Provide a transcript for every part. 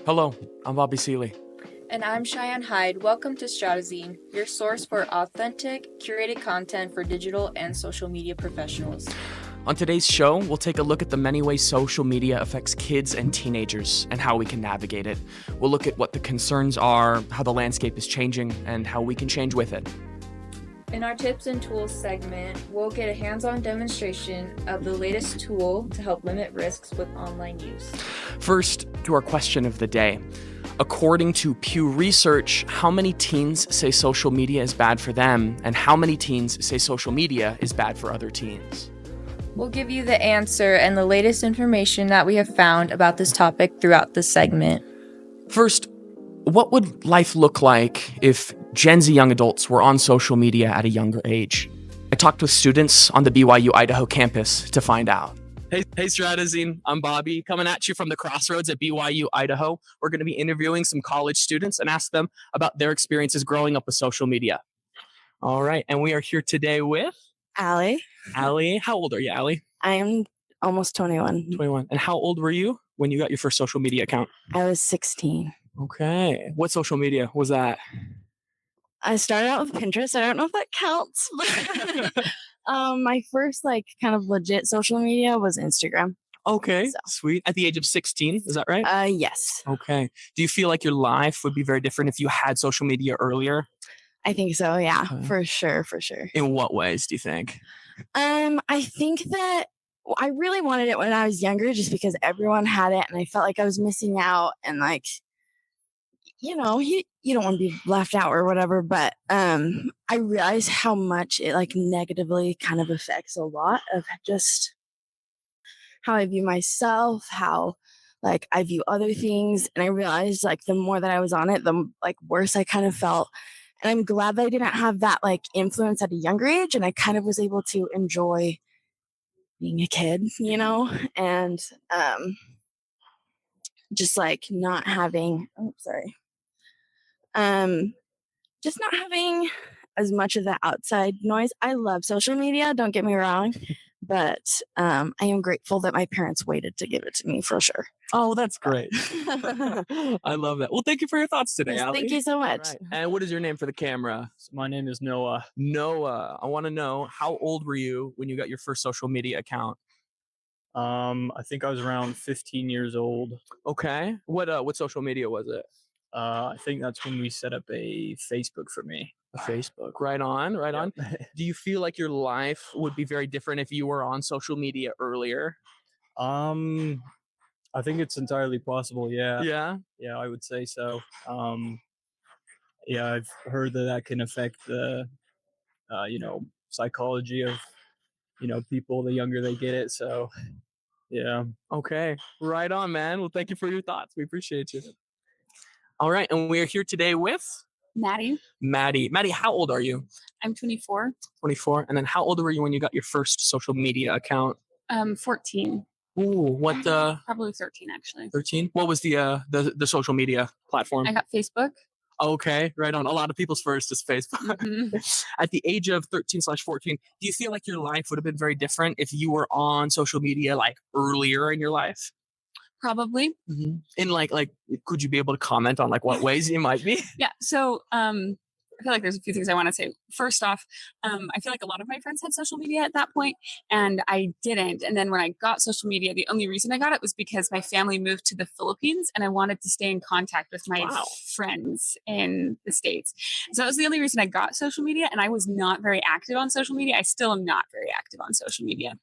Hello, I'm Bobby Seeley. And I'm Cheyenne Hyde. Welcome to Stratazine, your source for authentic, curated content for digital and social media professionals. On today's show, we'll take a look at the many ways social media affects kids and teenagers and how we can navigate it. We'll look at what the concerns are, how the landscape is changing, and how we can change with it. In our tips and tools segment, we'll get a hands-on demonstration of the latest tool to help limit risks with online use. First, to our question of the day. According to Pew Research, how many teens say social media is bad for them, and how many teens say social media is bad for other teens? We'll give you the answer and the latest information that we have found about this topic throughout this segment. First, what would life look like if Gen Z young adults were on social media at a younger age? I talked with students on the BYU Idaho campus to find out. Hey, Stratazine, I'm Bobby, coming at you from the crossroads at BYU Idaho. We're going to be interviewing some college students and ask them about their experiences growing up with social media. All right, and we are here today with Allie. Allie. How old are you, Allie? I am almost 21. 21. And how old were you when you got your first social media account? I was 16. Okay. What social media was that? I started out with Pinterest. I don't know if that counts, but my first kind of legit social media was Instagram. Okay, So. sweet. At the age of 16, is that right? Yes. Okay. Do you feel like your life would be very different if you had social media earlier? I think so. Yeah, Okay. for sure. In what ways do you think? I think that I really wanted it when I was younger, just because everyone had it, and I felt like I was missing out, and you don't want to be left out or whatever. But I realized how much it negatively kind of affects a lot of just how I view myself, how I view other things. And I realized the more that I was on it, the worse I kind of felt. And I'm glad that I didn't have that influence at a younger age, and I kind of was able to enjoy being a kid, and just not having just not having as much of the outside noise. I love social media, don't get me wrong, but I am grateful that my parents waited to give it to me, for sure. Oh, that's great. I love that. Well, thank you for your thoughts today, Yes, Allie. thank you so much. Right. And what is your name for the camera? My name is Noah. Noah. I want to know, how old were you when you got your first social media account? I think I was around 15 years old. Okay. What social media was it? I think that's when we set up a Facebook for me. A Facebook. Right on. Do you feel like your life would be very different if you were on social media earlier? I think it's entirely possible. Yeah. Yeah. Yeah, I would say so. Yeah, I've heard that can affect the, psychology of, people the younger they get it. So, yeah. Okay. Right on, man. Well, thank you for your thoughts. We appreciate you. All right. And we're here today with Maddie. Maddie. Maddie, how old are you? I'm 24. 24. And then how old were you when you got your first social media account? 14. Ooh, what Probably 13 actually. 13? What was the social media platform? I got Facebook. Okay, right on. A lot of people's first is Facebook. Mm-hmm. At the age of 13/14, do you feel like your life would have been very different if you were on social media earlier in your life? Probably. Mm-hmm. In could you be able to comment on what ways you might be? Yeah. So I feel like there's a few things I want to say. First off, I feel like a lot of my friends had social media at that point, and I didn't. And then when I got social media, the only reason I got it was because my family moved to the Philippines, and I wanted to stay in contact with my friends in the States. So that was the only reason I got social media, and I was not very active on social media. I still am not very active on social media.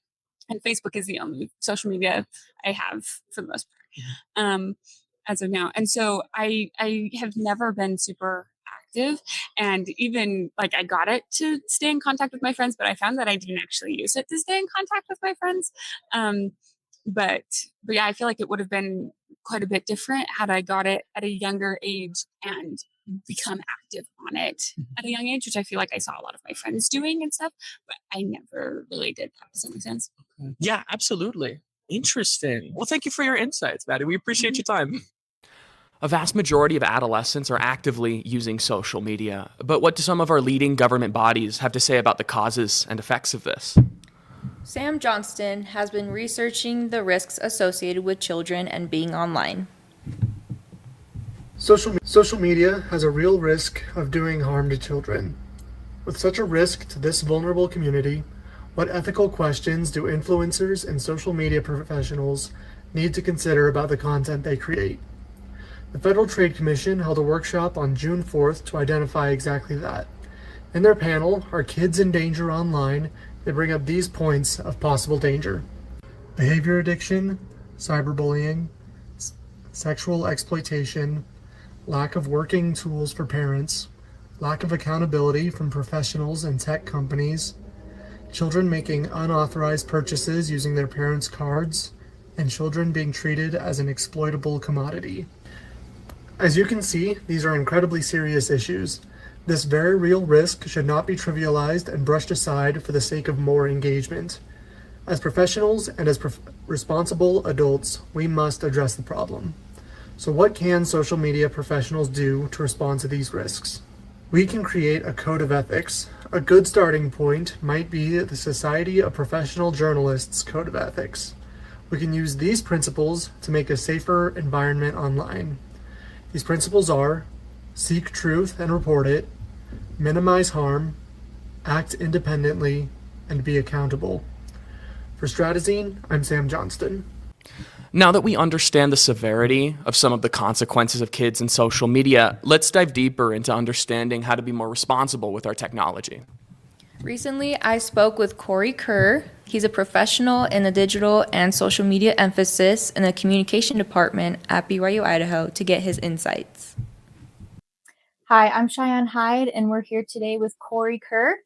And Facebook is the only social media I have for the most part as of now. And so I have never been super active, and even I got it to stay in contact with my friends, but I found that I didn't actually use it to stay in contact with my friends. But yeah, I feel like it would have been quite a bit different had I got it at a younger age and become active on it at a young age, which I feel like I saw a lot of my friends doing and stuff, but I never really did that. Does that make sense? Yeah, absolutely. Interesting. Well, thank you for your insights, Maddie. We appreciate your time. A vast majority of adolescents are actively using social media, but what do some of our leading government bodies have to say about the causes and effects of this? Sam Johnston has been researching the risks associated with children and being online. Social media has a real risk of doing harm to children. With such a risk to this vulnerable community, what ethical questions do influencers and social media professionals need to consider about the content they create? The Federal Trade Commission held a workshop on June 4th to identify exactly that. In their panel, Are Kids in Danger Online? They bring up these points of possible danger: behavior addiction, cyberbullying, sexual exploitation, lack of working tools for parents, lack of accountability from professionals and tech companies, children making unauthorized purchases using their parents' cards, and children being treated as an exploitable commodity. As you can see, these are incredibly serious issues. This very real risk should not be trivialized and brushed aside for the sake of more engagement. As professionals and as responsible adults, we must address the problem. So what can social media professionals do to respond to these risks? We can create a code of ethics. A good starting point might be the Society of Professional Journalists Code of Ethics. We can use these principles to make a safer environment online. These principles are: seek truth and report it, minimize harm, act independently, and be accountable. For Stratazine, I'm Sam Johnston. Now that we understand the severity of some of the consequences of kids and social media, let's dive deeper into understanding how to be more responsible with our technology. Recently, I spoke with Corey Kerr. He's a professional in the digital and social media emphasis in the communication department at BYU Idaho to get his insights. Hi, I'm Cheyenne Hyde, and we're here today with Corey Kerr.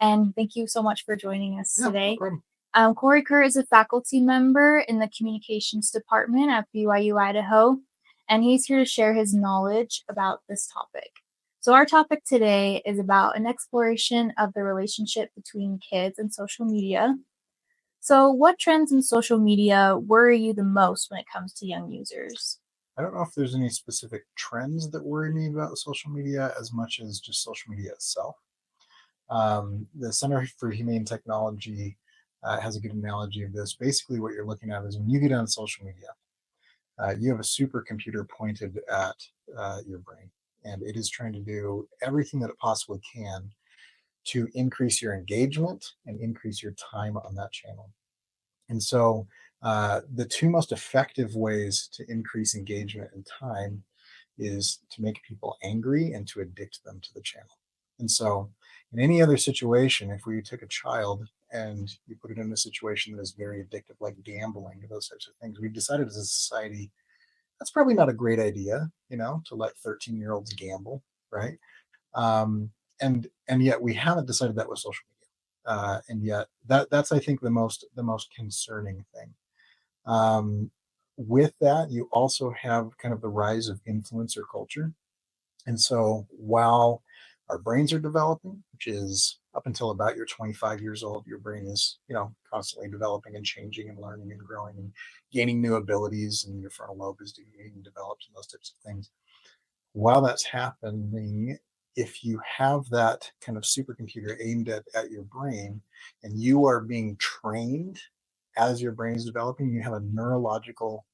And thank you so much for joining us today. No problem. Corey Kerr is a faculty member in the communications department at BYU Idaho, and he's here to share his knowledge about this topic. So our topic today is about an exploration of the relationship between kids and social media. So what trends in social media worry you the most when it comes to young users? I don't know if there's any specific trends that worry me about social media as much as just social media itself. The Center for Humane Technology has a good analogy of this. Basically, what you're looking at is when you get on social media, you have a supercomputer pointed at your brain, and it is trying to do everything that it possibly can to increase your engagement and increase your time on that channel. And so the two most effective ways to increase engagement and time is to make people angry and to addict them to the channel. And so in any other situation, if we took a child and you put it in a situation that is very addictive, like gambling, those types of things, we've decided as a society, that's probably not a great idea, to let 13-year-olds gamble, right? And yet we haven't decided that with social media. And yet that's, I think, the most concerning thing. With that, you also have kind of the rise of influencer culture. And so while our brains are developing, which is up until about you're 25 years old, your brain is, constantly developing and changing and learning and growing and gaining new abilities, and your frontal lobe is being developed and those types of things. While that's happening, if you have that kind of supercomputer aimed at your brain and you are being trained as your brain is developing, you have a neurological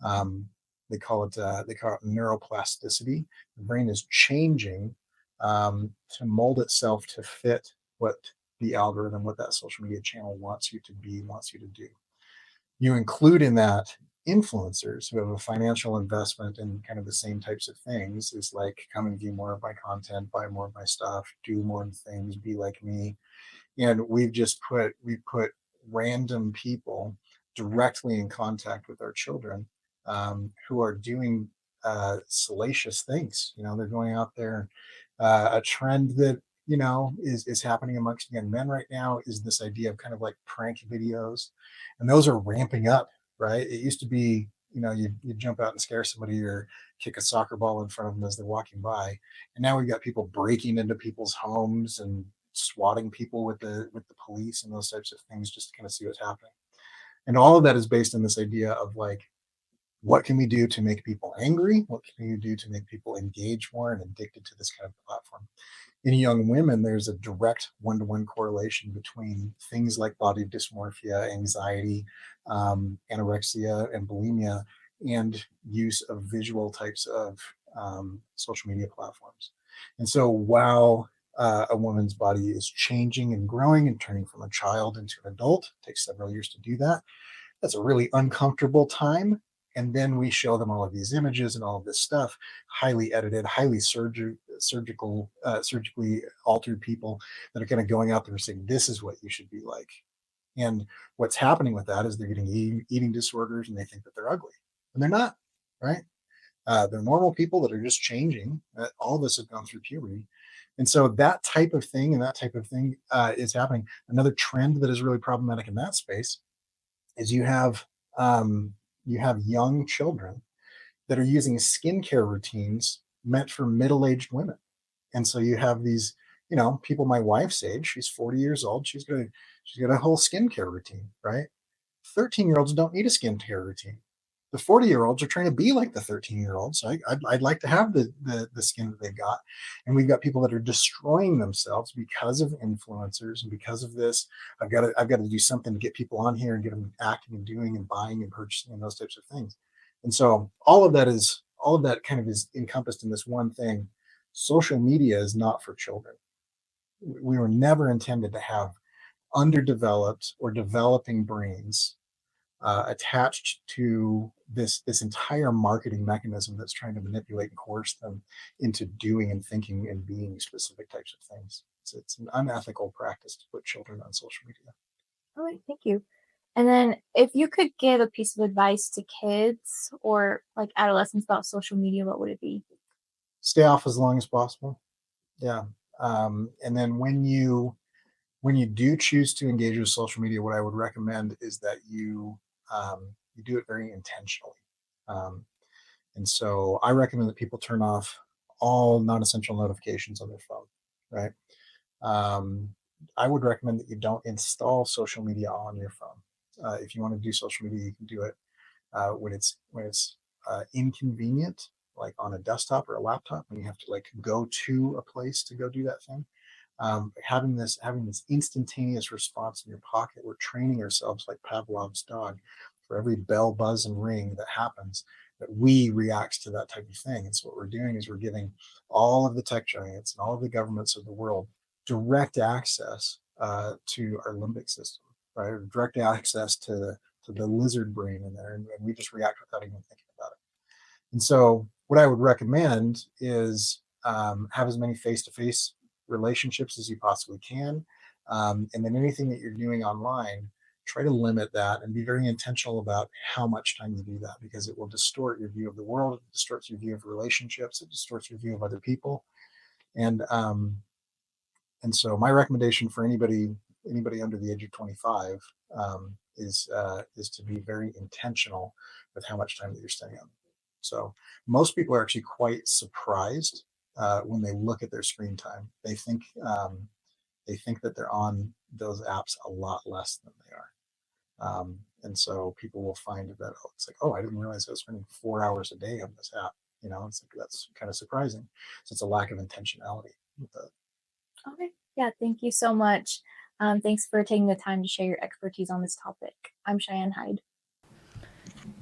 they call it neuroplasticity. The brain is changing to mold itself to fit what the algorithm, what that social media channel wants you to be, wants you to do. You include in that influencers who have a financial investment in kind of the same types of things. Is like, come and view more of my content, buy more of my stuff, do more things, be like me. And we've put random people directly in contact with our children who are doing salacious things. They're going out there. A trend that is happening amongst young men right now is this idea of kind of like prank videos, and those are ramping up. Right? It used to be, you jump out and scare somebody or kick a soccer ball in front of them as they're walking by, and now we've got people breaking into people's homes and swatting people with the police and those types of things just to kind of see what's happening. And all of that is based on this idea of like, what can we do to make people angry? What can we do to make people engage more and addicted to this kind of platform? In young women, there's a direct one-to-one correlation between things like body dysmorphia, anxiety, anorexia, and bulimia, and use of visual types of social media platforms. And so while a woman's body is changing and growing and turning from a child into an adult, it takes several years to do that. That's a really uncomfortable time. And then we show them all of these images and all of this stuff, highly edited, highly surgically altered people that are kind of going out there and saying, this is what you should be like. And what's happening with that is they're getting eating disorders and they think that they're ugly. And they're not, right? They're normal people that are just changing. All of us have gone through puberty. And so that type of thing is happening. Another trend that is really problematic in that space is you have young children that are using skincare routines meant for middle-aged women. And so you have these, people my wife's age, she's 40 years old, she's got a whole skincare routine, right? 13-year-olds don't need a skincare routine. The 40-year-olds are trying to be like the 13-year-olds. So I'd like to have the skin that they've got. And we've got people that are destroying themselves because of influencers and because of this. I've got to do something to get people on here and get them acting and doing and buying and purchasing and those types of things. And so all of that kind of is encompassed in this one thing. Social media is not for children. We were never intended to have underdeveloped or developing brains attached to this entire marketing mechanism that's trying to manipulate and coerce them into doing and thinking and being specific types of things. It's an unethical practice to put children on social media. All right, thank you. And then if you could give a piece of advice to kids or like adolescents about social media, what would it be? Stay off as long as possible. Yeah. And then when you do choose to engage with social media, what I would recommend is that you do it very intentionally. And so I recommend that people turn off all non-essential notifications on their phone, right? I would recommend that you don't install social media on your phone. If you want to do social media, you can do it when it's inconvenient, like on a desktop or a laptop, when you have to like go to a place to go do that thing. Having this instantaneous response in your pocket, we're training ourselves like Pavlov's dog. For every bell, buzz, and ring that happens, that we react to that type of thing. And so what we're doing is we're giving all of the tech giants and all of the governments of the world direct access to our limbic system, right? Or direct access to the lizard brain in there, and we just react without even thinking about it. And so what I would recommend is have as many face-to-face relationships as you possibly can. And then anything that you're doing online, try to limit that and be very intentional about how much time you do that, because it will distort your view of the world, it distorts your view of relationships, it distorts your view of other people. And so my recommendation for anybody under the age of 25 is to be very intentional with how much time that you're spending on it. So most people are actually quite surprised when they look at their screen time. They think that they're on those apps a lot less than they are. And so people will find that it's like, oh, I didn't realize I was spending 4 hours a day on this app. It's like, that's kind of surprising. So it's a lack of intentionality with that. Okay. Yeah, thank you so much. Thanks for taking the time to share your expertise on this topic. I'm Cheyenne Hyde.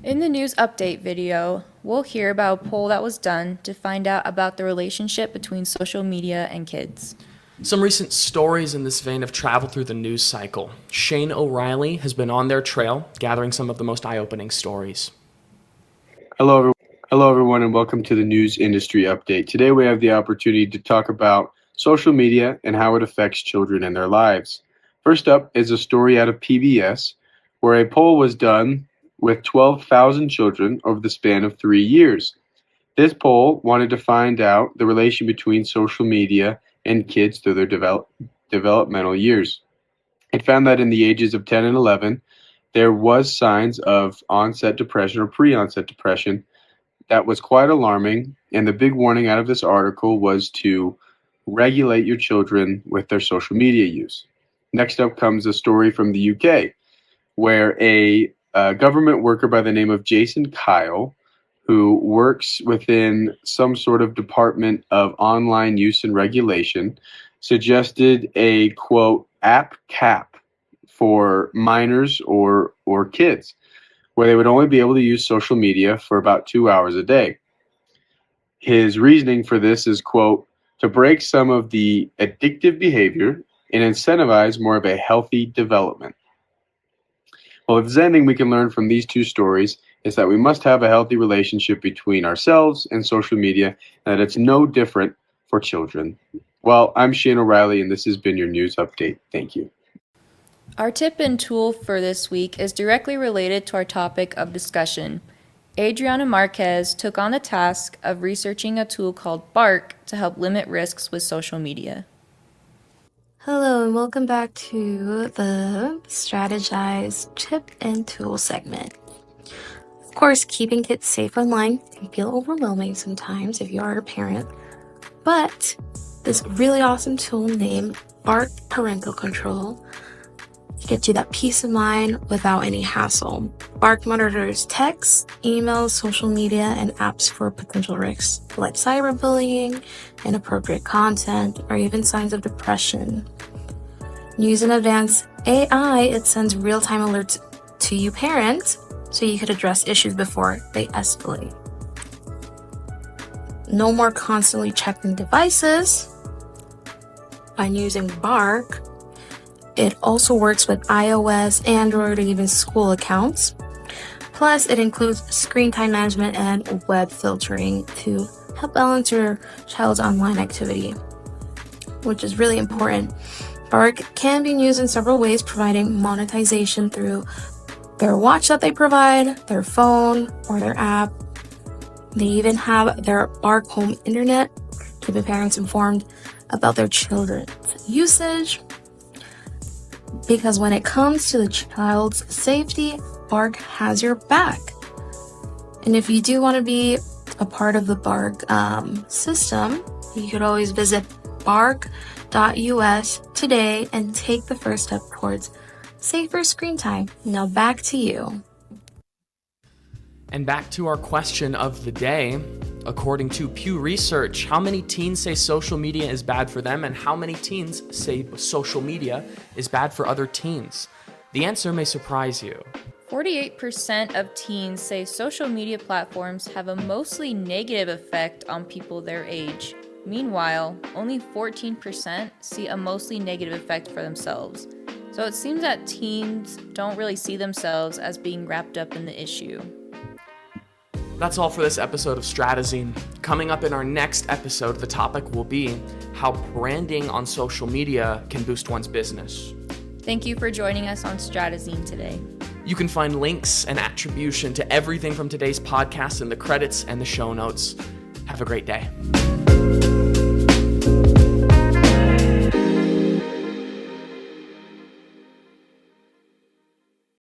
In the news update video, we'll hear about a poll that was done to find out about the relationship between social media and kids. Some recent stories in this vein have traveled through the news cycle. Shane O'Reilly has been on their trail, gathering some of the most eye-opening stories. Hello, everyone, and welcome to the News Industry Update. Today we have the opportunity to talk about social media and how it affects children and their lives. First up is a story out of PBS, where a poll was done with 12,000 children over the span of 3 years. This poll wanted to find out the relation between social media and kids through their developmental years. It found that in the ages of 10 and 11, there was signs of onset depression or pre-onset depression. That was quite alarming, and the big warning out of this article was to regulate your children with their social media use. Next up comes a story from the UK, where a government worker by the name of Jason Kyle, who works within some sort of department of online use and regulation, suggested a, quote, app cap for minors or kids, where they would only be able to use social media for about 2 hours a day. His reasoning for this is, quote, to break some of the addictive behavior and incentivize more of a healthy development. Well, if there's anything we can learn from these two stories, is that we must have a healthy relationship between ourselves and social media, and that it's no different for children. Well, I'm Shane O'Reilly, and this has been your news update. Thank you. Our tip and tool for this week is directly related to our topic of discussion. Adriana Marquez took on the task of researching a tool called Bark to help limit risks with social media. Hello and welcome back to the Strategize Tip and Tool segment. Of course, keeping kids safe online can feel overwhelming sometimes if you are a parent, but this really awesome tool named Bark Parental Control gets you that peace of mind without any hassle. Bark monitors texts, emails, social media, and apps for potential risks like cyberbullying, inappropriate content, or even signs of depression. Using advanced AI, it sends real-time alerts to you parents so you could address issues before they escalate. No more constantly checking devices. By using Bark, it also works with iOS, Android, or even school accounts. Plus, it includes screen time management and web filtering to help balance your child's online activity, which is really important. Bark can be used in several ways, providing monetization through their watch that they provide, their phone, or their app. They even have their Bark Home Internet, keeping parents informed about their children's usage. Because when it comes to the child's safety, Bark has your back. And if you do want to be a part of the Bark system, you could always visit bark.us today and take the first step towards safer screen time. Now back to you. And back to our question of the day. According to Pew Research, how many teens say social media is bad for them, and how many teens say social media is bad for other teens? The answer may surprise you. 48% of teens say social media platforms have a mostly negative effect on people their age. Meanwhile, only 14% see a mostly negative effect for themselves. So it seems that teens don't really see themselves as being wrapped up in the issue. That's all for this episode of Stratazine. Coming up in our next episode, the topic will be how branding on social media can boost one's business. Thank you for joining us on Stratazine today. You can find links and attribution to everything from today's podcast in the credits and the show notes. Have a great day.